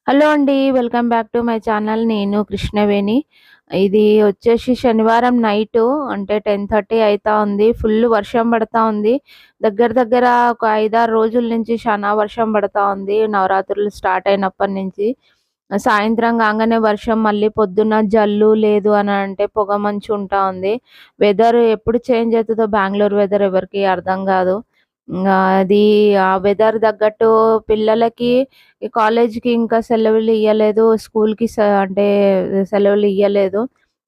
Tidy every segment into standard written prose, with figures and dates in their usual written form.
Hello అండి. Welcome back to my channel. నేను కృష్ణవేణి. ఇది వచ్చేసి శనివారం నైటు అంటే 10:30 అయితా ఉంది. ఫుల్ వర్షం పడతా ఉంది. దగ్గర దగ్గర ఒక 5, 6 రోజుల నుంచి శానా వర్షం పడతా ఉంది. నవరాత్రులు స్టార్ట్ అయినప్పటి నుంచి. సాయంత్రం కాంగానే వర్షం, మళ్ళీ పొద్దున్న జల్లు, లేదు అని అంటే పొగమంచు ఉంటా ఉంది. వెదర్ ఎప్పుడు చేంజ్ అయితదో బెంగుళూరు వెదర్ ఎవరికీ అర్థం కాదు. అది ఆ వెదర్ తగ్గట్టు పిల్లలకి ఈ కాలేజ్‌కి ఇంకా సెలవులు ఇయ్యలేదు. స్కూల్‌కి అంటే సెలవులు ఇయ్యలేదు.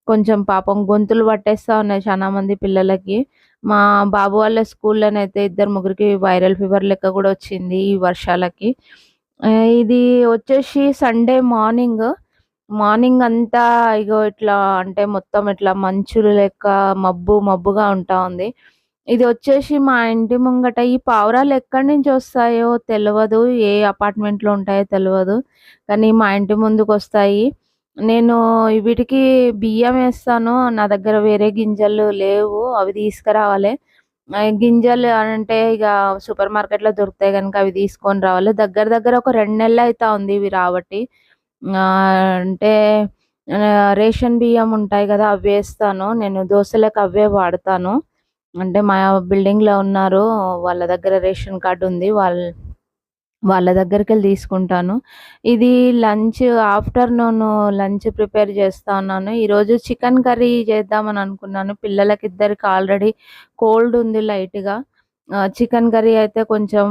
కొంచెం పాపం గొంతులు పట్టేస్తా ఉన్నాయి చానా మంది పిల్లలకి. మా బాబు వాళ్ళ స్కూల్‌లోనైతే ఇద్దరు ముగ్గురికి వైరల్ ఫీవర్ లెక్క కూడా వచ్చింది ఈ వర్షాలకి. ఇది వచ్చేసి సండే మార్నింగ్. మార్నింగ్ అంతా ఇగో ఇట్లా అంటే మొత్తం ఇట్లా మంచులు లెక్క మబ్బు మబ్బుగా ఉంటా ఉంది. ఇది వచ్చేసి మా ఇంటి ముంగట ఈ పావురాలు ఎక్కడి నుంచి వస్తాయో తెలవదు. ఏ అపార్ట్మెంట్‌లో ఉంటాయో తెలవదు. కానీ మా ఇంటి ముందుకొస్తాయి. నేను వీటికి బియ్యం ఏస్తాను. నా దగ్గర వేరే గింజలు లేవు. అవి తీసుకురావాలి. గింజలు అంటే ఇగ సూపర్ మార్కెట్‌లో దొరుకుతాయి గనుక అవి తీసుకొని రావాలి. దగ్గర దగ్గర ఒక 2 నెలలయితా ఉంది ఇవి రాబట్టి. అంటే రేషన్ బియ్యం ఉంటాయి గదా! అవేస్తాను. నేను దోసలకు అవే వాడతాను. అంటే మా బిల్డింగ్‌లో ఉన్నారు. వాళ్ళ దగ్గర రేషన్ కార్డ్ ఉంది. వాళ్ళ దగ్గరికెళ్ళి తీసుకుంటాను. ఇది ఆఫ్టర్‌నూన్ లంచ్ ప్రిపేర్ చేస్తా ఉన్నాను. ఈరోజు చికెన్ కర్రీ చేద్దామని అనుకున్నాను. పిల్లలకిద్దరికి ఆల్రెడీ కోల్డ్ ఉంది లైట్‌గా. చికెన్ కర్రీ అయితే కొంచెం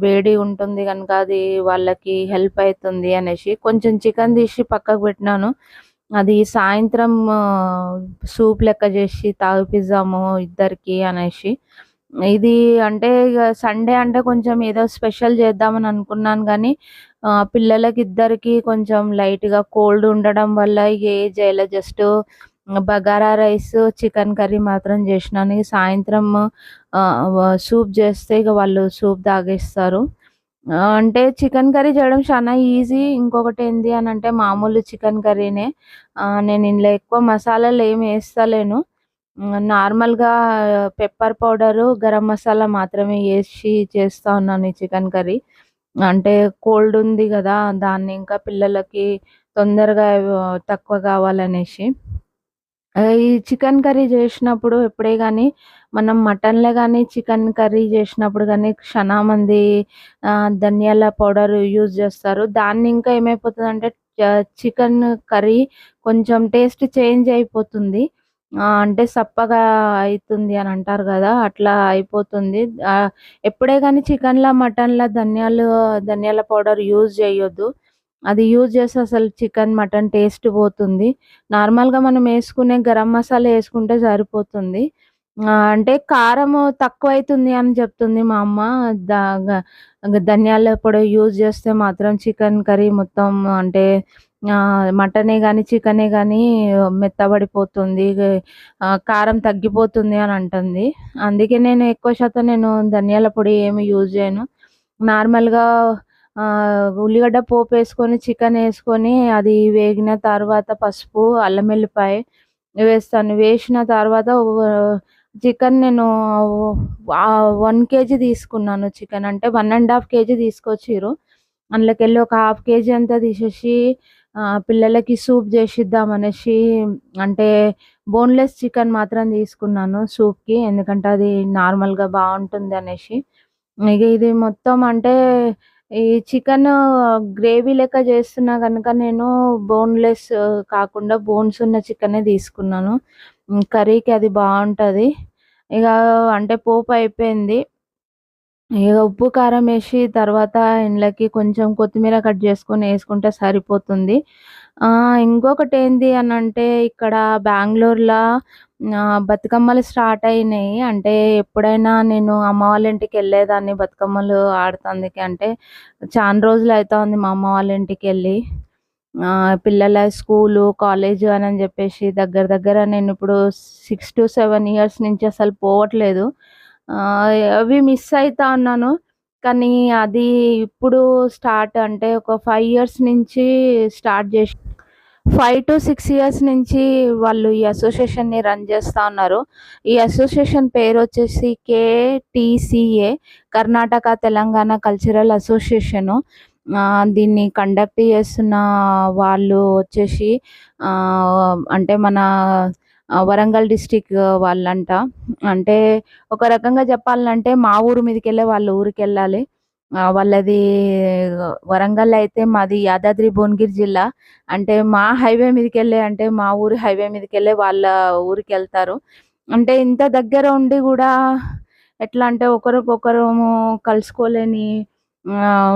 వేడి ఉంటుంది గనుక అది వాళ్ళకి హెల్ప్ అయితుంది అనేసి కొంచెం చికెన్ తీసి పక్కకు పెట్టినాను. అది సాయంత్రం సూప్ లెక్క చేసి తాగిపిద్దాము ఇద్దరికి అనేసి. ఇది అంటే ఇగ సండే అంటే కొంచెం ఏదో స్పెషల్ చేద్దామని అనుకున్నాను గానీ, పిల్లలకిద్దరికీ కొంచెం లైట్‌గా కోల్డ్ ఉండడం వల్ల ఇగ ఏది చేయలే. Just bagara rice, chicken curry మాత్రం చేసినాను. ఇగ సాయంత్రం సూప్ చేస్తే ఇగ వాళ్ళు సూప్ తాగేస్తారు. అంటే చికెన్ కర్రీ చేయడం చానా ఈజీ. ఇంకొకటేంది అనంటే మామూలు చికెన్ కర్రీనే. నేను ఇందులో ఎక్కువ మసాలాలేమి ఏస్తలేను. నార్మల్‌గా పెప్పర్ పౌడరు, గరం మసాలా మాత్రమే ఏసి చేస్తా ఉన్నాను ఈ చికెన్ కర్రీ. అంటే కోల్డ్ ఉంది గదా! దాన్ని ఇంకా పిల్లలకి తొందరగా తక్కువ కావాలనేసి. ఈ చికెన్ కర్రీ జేసినప్పుడు ఎప్పుడే గాని, మనం మటన్‌లో గాని, చికెన్ కర్రీ జేసినప్పుడు గాని చానా మంది ధనియాల పౌడర్ యూజ్ జేస్తారు. దాన్ని ఇంకా ఏమైపోతదంటే చికెన్ కర్రీ కొంచెం టేస్ట్ చేంజ్ అయిపోతుంది. అంటే సప్పగా అయితుంది అని అంటారు గదా! అట్లా అయిపోతుంది. ఎప్పుడే గాని చికెన్‌ల, మటన్‌ల ధనియాల పౌడర్ యూజ్ జేయొద్దు. అది యూజ్ చేస్తే అసలు చికెన్, మటన్ టేస్ట్ పోతుంది. నార్మల్‌గా మనం యేసుకునే గరం మసాలా యేసుకుంటే సరిపోతుంది. అంటే కారము తక్కువైతుంది అని చెప్తుంది మా అమ్మ. ద గ ధనియాల పొడి యూజ్ చేస్తే మాత్రం చికెన్ కర్రీ మొత్తం అంటే మటనే గానీ, చికెనే గానీ మెత్తబడిపోతుంది. కారం తగ్గిపోతుంది అని అంటుంది. అందుకే నేను ఎక్కువ శాతం ధనియాల పొడి ఏమి యూజ్ చేయను. నార్మల్‌గా ఉల్లిగడ్డ పోపేసుకొని, చికెనేసుకొని అది వేగిన తర్వాత పసుపు, అల్లం ఎల్లిపాయ వేస్తాను. వేసిన తర్వాత చికెన్ నేను 1 కేజీ తీసుకున్నాను చికెన్. అంటే 1 ½ కేజీ తీసుకొచ్చిర్రు. అందులోకెళ్ళి ఒక ½ కేజీ అంతా తీసేసి పిల్లలకి సూప్ చేసిద్దామనేసి అంటే బోన్‌లెస్ చికెన్ మాత్రం తీసుకున్నాను సూప్‌కి. ఎందుకంటే అది నార్మల్‌గా బావుంటుందనేసి. ఇగ ఇది మొత్తం అంటే ఈ చికెను గ్రేవీ లెక్క చేస్తున్నా గనుక నేను బోన్‌లెస్ కాకుండా బోన్స్ ఉన్న చికెనే తీసుకున్నాను. కర్రీకి అది బావుంటది. ఇగ అంటే పోపయిపోయింది. ఇగ ఉప్పు, కారం ఏసి తర్వాత ఇండ్లకి కొంచెం కొత్తిమీర కట్ చేసుకొని ఏసుకుంటే సరిపోతుంది. ఇంకొకటేంది అనంటే ఇక్కడ బెంగుళూరులో బతుకమ్మలు స్టార్ట్ అయినయి. అంటే ఎప్పుడైనా నేను అమ్మ వాళ్ళ ఇంటికెళ్ళేదాన్ని బతుకమ్మలు ఆడతందుకి. అంటే చానా రోజులయితా ఉంది మా అమ్మ వాళ్ళ ఇంటికెళ్ళి. పిల్లల స్కూలు, కాలేజు అనని జెప్పేసి దగ్గర దగ్గర నేనిప్పుడు 6-7 ఇయర్స్ నుంచి అసలు పోవట్లేదు. అవి మిస్ అయితా ఉన్నాను. కానీ అది ఇప్పుడు స్టార్ట్ అంటే ఒక 5 ఇయర్స్ నుంచి స్టార్ట్ జేసి 5-6 ఇయర్స్ నుంచి వాళ్ళు ఈ అసోసియేషన్‌ని రన్ చేస్తా ఉన్నారు. ఈ అసోసియేషన్ పేరొచ్చేసి కేటీసీఏ కర్ణాటక తెలంగాణ కల్చరల్ అసోసియేషను. దీన్ని కండక్ట్ చేస్తున్న వాళ్ళు వచ్చేసి అంటే మన వరంగల్ డిస్ట్రిక్ట్ వాళ్ళంట. అంటే ఒక రకంగా చెప్పాలంటే మా ఊరు మీదకెళ్ళే వాళ్ళ ఊరికెళ్ళాలి. వాళ్ళది వరంగల్ అయితే మాది యాదాద్రి భువనగిరి జిల్లా. అంటే మా హైవే మీదకెళ్ళే అంటే మా ఊరి హైవే మీదకెళ్ళే వాళ్ళ ఊరికెళ్తారు. అంటే ఇంత దగ్గర ఉండి గూడా ఎట్లా అంటే ఒకరికొకరము కలుసుకోలేని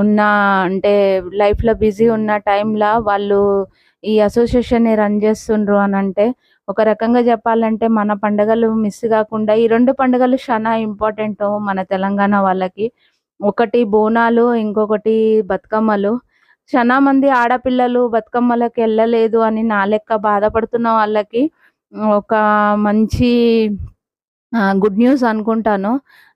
ఉన్న అంటే లైఫ్‌లో బిజీ ఉన్న టైంల వాళ్ళు ఈ అసోసియేషన్‌ని రన్ చేస్తుండ్రు అనంటే, ఒక రకంగా చెప్పాలంటే మన పండుగలు మిస్ గాకుండా ఈ 2 పండుగలు శానా ఇంపార్టెంటు మన తెలంగాణ వాళ్ళకి. ఒకటి బోనాలు, ఇంకొకటి బతుకమ్మలు. శానా మంది ఆడపిల్లలు బతుకమ్మలకెళ్ళలేదు అని నా లెక్క బాధపడుతున్న వాళ్ళకి ఒక మంచి గుడ్ న్యూస్ అనుకుంటాను.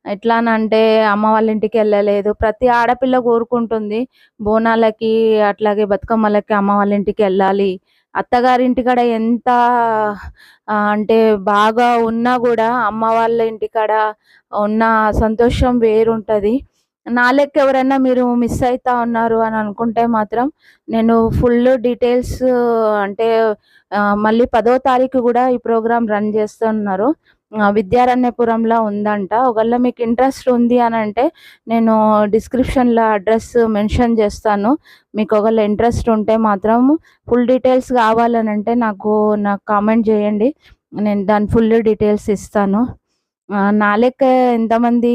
ఎట్లానంటే అమ్మ వాళ్ళ ఇంటికెళ్ళలేదు. ప్రతి ఆడపిల్ల కోరుకుంటుంది. బోనాలకి, అట్లాగే బతుకమ్మలకి అమ్మ వాళ్ళ ఇంటికెళ్ళాలి. అత్తగారింటికాడ ఎంత అంటే బాగా ఉన్నా గూడా అమ్మ వాళ్ళ ఇంటికాడ ఉన్న సంతోషం వేరుంటది. నా లెక్క ఎవరైనా మీరు మిస్ అయితా ఉన్నారు అని అనుకుంటే మాత్రం నేను ఫుల్ డీటెయిల్స్ అంటే మళ్ళీ 10వ తారీఖు గూడా ఈ ప్రోగ్రామ్ రన్ చేస్తున్నారు. విద్యారణ్యపురంలో ఉందంట. ఒకవేళ మీకు ఇంట్రెస్ట్ ఉంది అనంటే నేను డిస్క్రిప్షన్‌లో అడ్రస్ మెన్షన్ చేస్తాను. మీకు ఒకవేళ ఇంట్రెస్ట్ ఉంటే మాత్రం ఫుల్ డీటెయిల్స్ కావాలనంటే నాకు కామెంట్ చేయండి. నేను దాని ఫుల్ డీటెయిల్స్ ఇస్తాను. నా లెక్క ఎంతమంది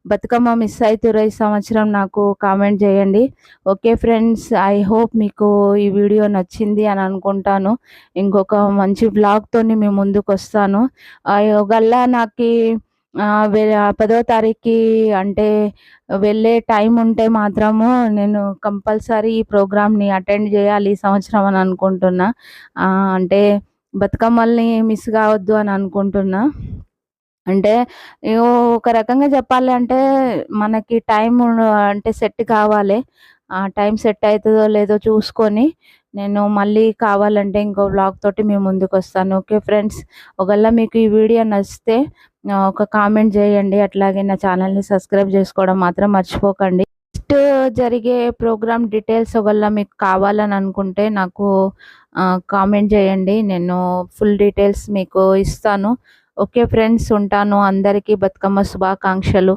బతుకమ్మ మిస్ అయితుర్రో ఈ సంవత్సరం నాకు కామెంట్ చేయండి. ఓకే ఫ్రెండ్స్, ఐ హోప్ మీకు ఈ వీడియో నచ్చింది అని అనుకుంటాను. ఇంకొక మంచి వ్లాగ్‌తోని మీ ముందుకొస్తాను. ఒకవేళ నాకి 10వ తారీఖుకి అంటే వెళ్ళే టైం ఉంటే మాత్రము నేను కంపల్సరీ ఈ ప్రోగ్రామ్‌ని అటెండ్ చేయాలి ఈ సంవత్సరం అని అనుకుంటున్నా. అంటే బతుకమ్మల్ని మిస్ కావద్దు అని అనుకుంటున్నా. అంటే ఒక రకంగా చెప్పాలి అంటే మనకి టైం అంటే సెట్ కావాలి. ఆ టైం సెట్ అయితదో లేదో చూసుకొని నేను మళ్ళీ కావాలంటే ఇంకో వ్లాగ్ తోటి మీ ముందుకొస్తాను. Okay friends. ఒకవేళ మీకు ఈ వీడియో నచ్చితే ఒక కామెంట్ చేయండి. అట్లాగే నా ఛానల్‌ని సబ్స్క్రైబ్ చేసుకోవడం మాత్రం మర్చిపోకండి. నెక్స్ట్ జరిగే ప్రోగ్రామ్ డీటెయిల్స్ ఒకవేళ మీకు కావాలని అనుకుంటే నాకు కామెంట్ చేయండి. నేను ఫుల్ డీటెయిల్స్ మీకు ఇస్తాను. ఓకే ఫ్రెండ్స్, ఉంటాను. అందరికీ బతుకమ్మ శుభాకాంక్షలు.